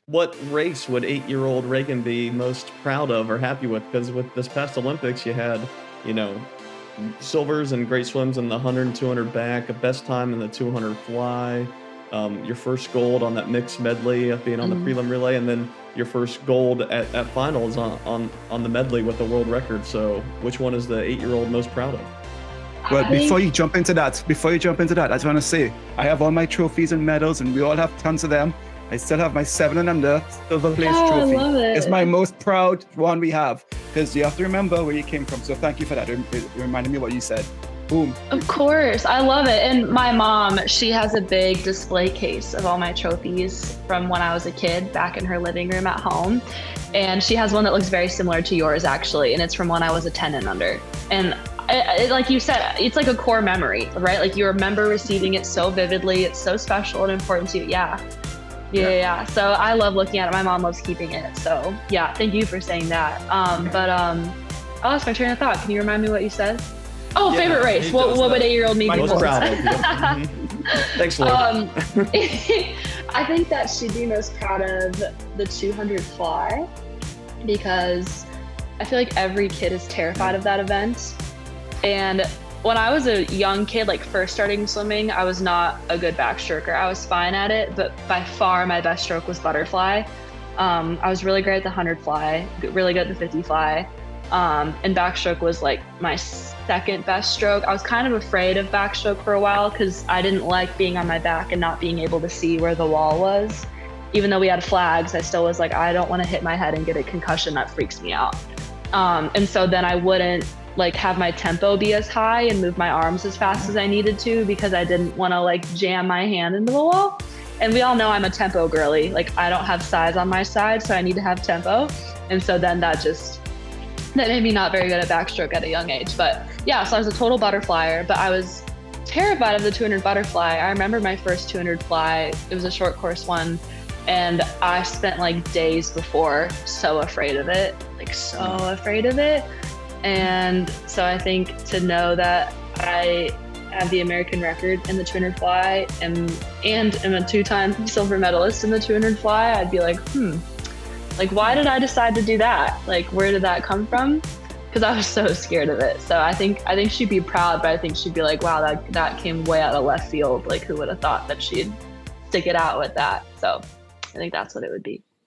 What race would 8-year-old Reagan be most proud of or happy with? Because with this past Olympics, you had, you know, silvers and great swims in the 100 and 200 back, a best time in the 200 fly, your first gold on that mixed medley of being on the Mhm. prelim relay, and then your first gold at finals on the medley with the world record. So which one is the 8-year-old most proud of? Well, I before think you jump into that, I just want to say I have all my trophies and medals, and we all have tons of them. I still have my 7 and under silver place I trophy. love It's it. my most proud one we have because you have to remember where you came from. So thank you for that. It reminded me of what you said. Boom. Of course, I love it. And my mom, she has a big display case of all my trophies from when I was a kid back in her living room at home. And she has one that looks very similar to yours, actually. And it's from when I was a 10 and under. And like you said, it's like a core memory, right? Like you remember receiving it so vividly. It's so special and important to you. Yeah. So I love looking at it. My mom loves keeping it. So yeah, thank you for saying that. I lost my train of thought. Can you remind me what you said? Oh, Yeah, favorite race. he What does would that. 8-year-old me be Most most proud of. Yeah. Thanks, Lord. I think that she'd be most proud of the 200 fly because I feel like every kid is terrified of that event. And when I was a young kid, like first starting swimming, I was not a good backstroker. I was fine at it, but by far my best stroke was butterfly. I was really great at the 100 fly, really good at the 50 fly. And backstroke was like my second best stroke. I was kind of afraid of backstroke for a while because I didn't like being on my back and not being able to see where the wall was. Even though we had flags, I still was like, I don't want to hit my head and get a concussion. That freaks me out. And so then I wouldn't like have my tempo be as high and move my arms as fast as I needed to because I didn't want to like jam my hand into the wall. And we all know I'm a tempo girly. Like I don't have size on my side, so I need to have tempo. And so then that made me not very good at backstroke at a young age. But yeah, so I was a total butterflyer, but I was terrified of the 200 butterfly. I remember my first 200 fly, it was a short course one. And I spent like days before so afraid of it. And so I think to know that I have the American record in the 200 fly and am a 2-time silver medalist in the 200 fly, I'd be like, like, why did I decide to do that? Like, where did that come from? Because I was so scared of it. So I think she'd be proud, but I think she'd be like, wow, that came way out of left field. Like, who would have thought that she'd stick it out with that? So I think that's what it would be.